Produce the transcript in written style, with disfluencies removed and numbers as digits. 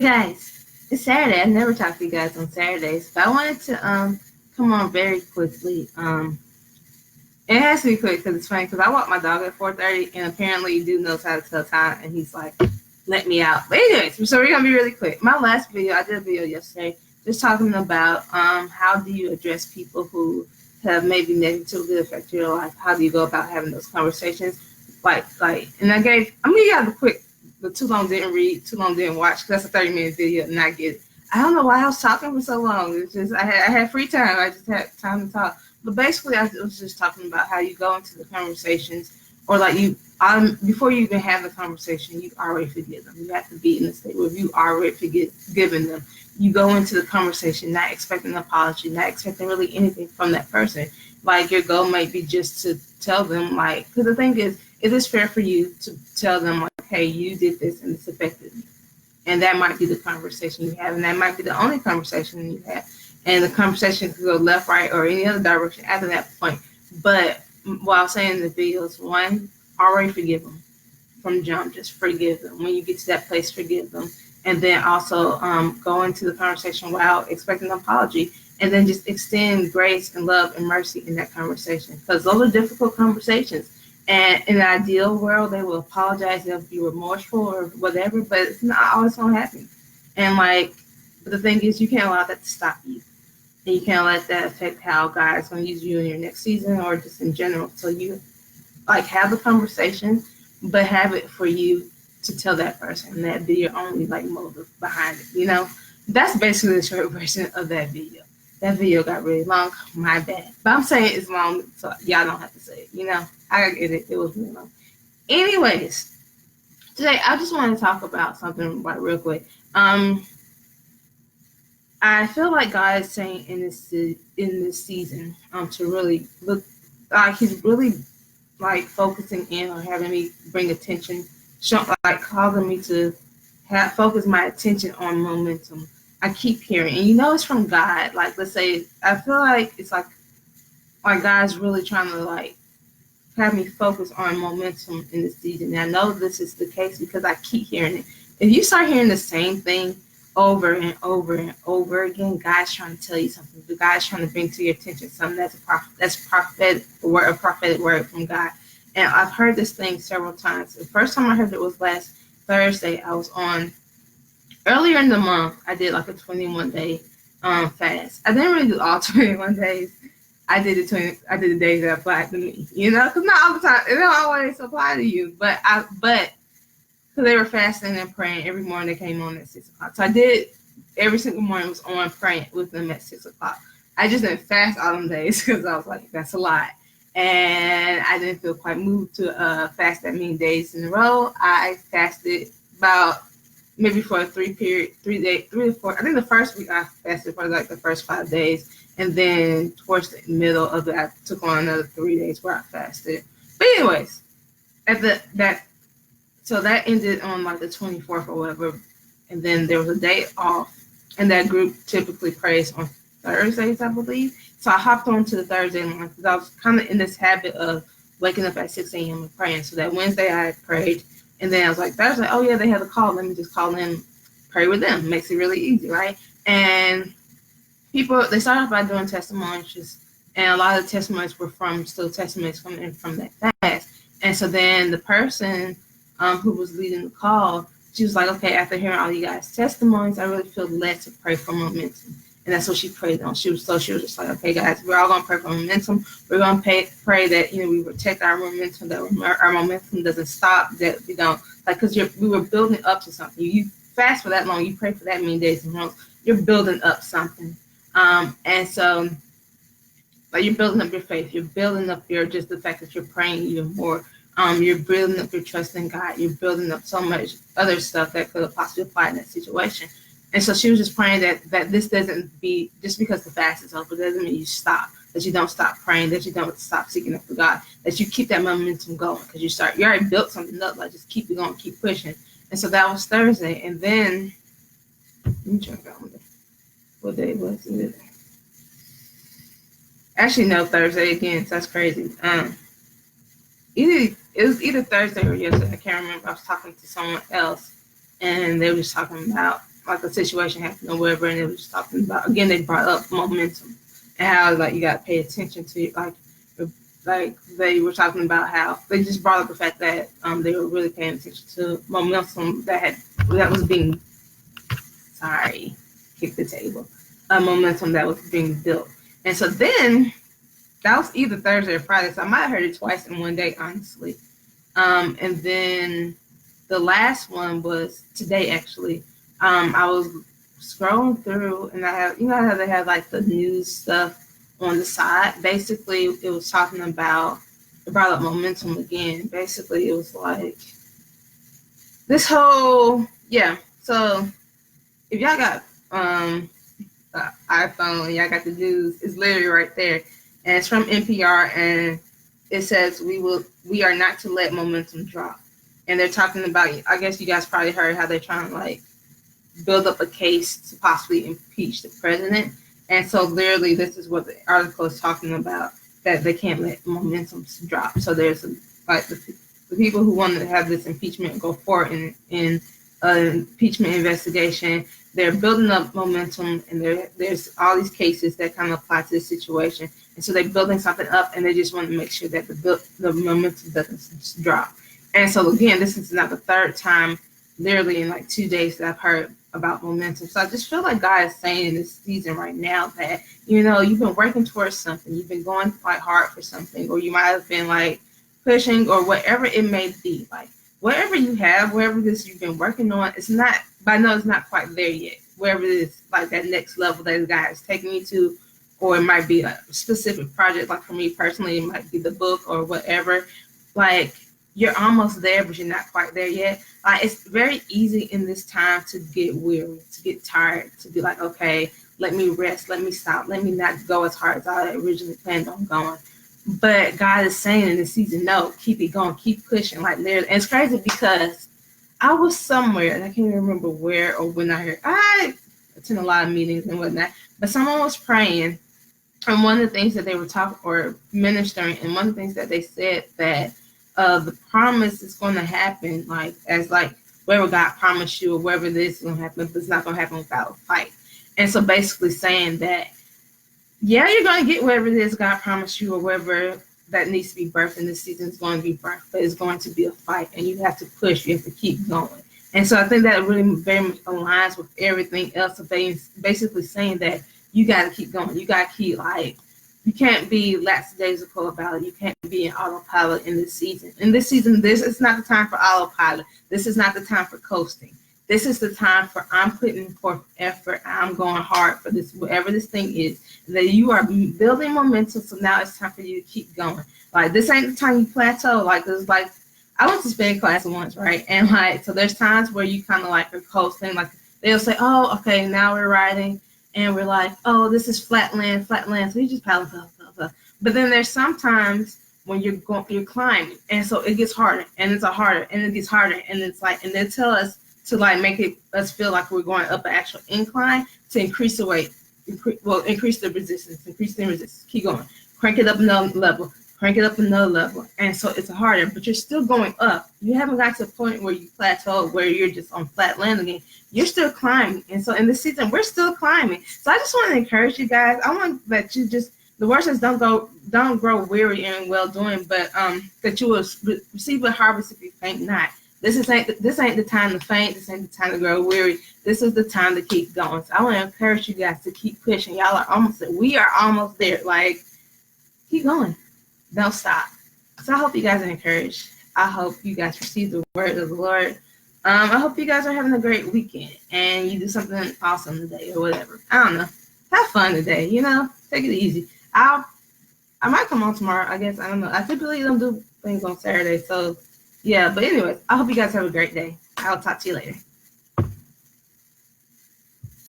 Guys, it's Saturday. I never talk to you guys on Saturdays, but I wanted to come on very quickly. It has to be quick because it's funny because I walk my dog at 4:30, and apparently you do knows how to tell time, and he's like, "Let me out." But anyways, so we're gonna be really quick. My last video, I did a video yesterday, just talking about how do you address people who have maybe negatively affected your life. How do you go about having those conversations? And I'm gonna give you the quick, but too long didn't read, too long didn't watch. 'Cause that's a 30-minute video, and I get it. I don't know why I was talking for so long. It's just I had free time. I just had time to talk. But basically, I was just talking about how you go into the conversations, or before you even have the conversation, you already forgive them. You have to be in the state where you already forgiven them. You go into the conversation not expecting an apology, not expecting really anything from that person. Like your goal might be just to tell them, because the thing is it fair for you to tell them, like, hey, you did this and this affected me? And that might be the conversation you have, and that might be the only conversation you have. And the conversation could go left, right, or any other direction after that point. But while saying in the videos, one, already forgive them from jump. Just forgive them. When you get to that place, forgive them. And then also go into the conversation without expecting an apology. And then just extend grace and love and mercy in that conversation. Because those are difficult conversations. And in an ideal world, they will apologize, they'll be remorseful or whatever, but it's not always going to happen. And but the thing is, you can't allow that to stop you. And you can't let that affect how God's going to use you in your next season or just in general. So you have the conversation, but have it for you to tell that person. And that be your only motive behind it. That's basically the short version of that video. That video got really long, my bad. But I'm saying it's long, so y'all don't have to say it. I get it. It was really long. Anyways, today I just want to talk about something real quick. I feel like God is saying in this season to really look, He's really focusing in on having me bring attention, causing me to focus my attention on momentum. I keep hearing, and it's from God. Let's say, I feel like it's like God's really trying to have me focus on momentum in this season. And I know this is the case because I keep hearing it. If you start hearing the same thing over and over and over again, God's trying to tell you something. God's trying to bring to your attention something that's a prophetic word from God. And I've heard this thing several times. The first time I heard it was last Thursday. I was on earlier in the month. I did a 21-day fast. I didn't really do all 21 days. I did the days that applied to me, because not all the time, it don't always apply to you, but because they were fasting and praying every morning. They came on at 6:00. So I did every single morning, was on praying with them at 6:00. I just didn't fast all them days because I was like, that's a lot. And I didn't feel quite moved to fast that many days in a row. I fasted about maybe for a 3 to 4. I think the first week I fasted for the first 5 days. And then towards the middle of it, I took on another 3 days where I fasted. But anyways, so that ended on the 24th or whatever. And then there was a day off. And that group typically prays on Thursdays, I believe. So I hopped on to the Thursday one because I was kind of in this habit of waking up at 6 a.m. and praying. So that Wednesday I prayed. And then I was like, Thursday, oh yeah, they have a call. Let me just call in, pray with them. Makes it really easy, right? And people, they started off by doing testimonies, and a lot of the testimonies were testimonies coming from that fast. And so then the person who was leading the call, she was like, okay, after hearing all you guys' testimonies, I really feel led to pray for momentum. And that's what she prayed on. She was just like, okay, guys, we're all going to pray for momentum. We're going to pray that, we protect our momentum, that our momentum doesn't stop, that we don't, because we were building up to something. You fast for that long, you pray for that many days in a row, you're building up something. And so you're building up your faith, you're building up just the fact that you're praying even more. You're building up your trust in God. You're building up so much other stuff that could possibly apply in that situation. And so she was just praying that this doesn't be, just because the fast is over, doesn't mean you stop, that you don't stop praying, that you don't stop seeking after God, that you keep that momentum going, because you already built something up, just keep it going, keep pushing. And so that was Thursday. And then, let me check out what day was it? Actually, no, Thursday again. So that's crazy. It was either Thursday or yesterday. I can't remember. I was talking to someone else, and they were just talking about like a situation happened or whatever, and it was just talking about, again, they brought up momentum and how like you got to pay attention to it. Like they were talking about how they just brought up the fact that they were really paying attention to momentum that was being, sorry, kick the table, momentum that was being built. And so then that was either Thursday or Friday, so I might have heard it twice in one day, honestly. And then the last one was today, actually. I was scrolling through, and I have, how they have like the news stuff on the side. Basically, it was talking about, it brought up momentum again. Basically, it was like this whole, so if y'all got iPhone and y'all got the news, it's literally right there. And it's from NPR, and it says we are not to let momentum drop. And they're talking about, I guess you guys probably heard how they're trying to like build up a case to possibly impeach the president. And so literally this is what the article is talking about, that they can't let momentum drop. So there's like the people who want to have this impeachment go forward in an impeachment investigation, they're building up momentum, and there's all these cases that kind of apply to this situation. And so they're building something up, and they just want to make sure that the momentum doesn't drop. And so again, this is now the third time literally in like 2 days that I've heard about momentum. So I just feel like God is saying in this season right now that, you've been working towards something, you've been going like hard for something, or you might have been like pushing, or whatever it may be, like whatever you have, wherever this you've been working on, it's not quite there yet. Wherever it is, like that next level that God is taking you to, or it might be a specific project. Like for me personally, it might be the book or whatever. Like you're almost there, but you're not quite there yet. Like it's very easy in this time to get weary, to get tired, to be like, okay, let me rest, let me stop, let me not go as hard as I originally planned on going. But God is saying in this season, no, keep it going, keep pushing. Like literally, and it's crazy because I was somewhere, and I can't even remember where or when I attend a lot of meetings and whatnot, but someone was praying, and one of the things that they were talking or ministering, and one of the things that they said that the promise is going to happen, like as like wherever God promised you or wherever this is going to happen, but it's not going to happen without a fight. And so basically saying that, yeah, you're going to get wherever it is God promised you, or wherever that needs to be birthed in this season is going to be birthed, but it's going to be a fight, and you have to push, you have to keep going. And so I think that really very much aligns with everything else of basically saying that you got to keep going. You got to keep, like, you can't be lackadaisical about it. You can't be in autopilot in this season. In this season, this is not the time for autopilot. This is not the time for coasting. This is the time for I'm putting forth effort. I'm going hard for this, whatever this thing is, that you are building momentum. So now it's time for you to keep going. Like this ain't the time you plateau. Like there's like, I went to spin class once, right? And like, so there's times where you kind of like are coasting. Like they'll say, oh, okay, now we're riding. And we're like, oh, this is flat land. So you just paddle. But then there's sometimes when you're climbing. And so it gets harder and it's harder and it gets harder. And it's like, and they tell us to like us feel like we're going up an actual incline to increase the weight, increase the resistance, keep going, crank it up another level. And so it's harder, but you're still going up. You haven't got to a point where you plateau, where you're just on flat land again. You're still climbing. And so in this season, we're still climbing. So I just want to encourage you guys. I want that you just, the word says don't grow weary in well doing, but that you will receive a harvest if you faint not. This ain't the time to faint. This ain't the time to grow weary. This is the time to keep going. So I want to encourage you guys to keep pushing. Y'all are almost there. We are almost there. Like, keep going. Don't stop. So I hope you guys are encouraged. I hope you guys receive the word of the Lord. I hope you guys are having a great weekend and you do something awesome today or whatever. I don't know. Have fun today, Take it easy. I might come on tomorrow, I guess. I don't know. I typically don't do things on Saturday. So, yeah. But anyways, I hope you guys have a great day. I'll talk to you later.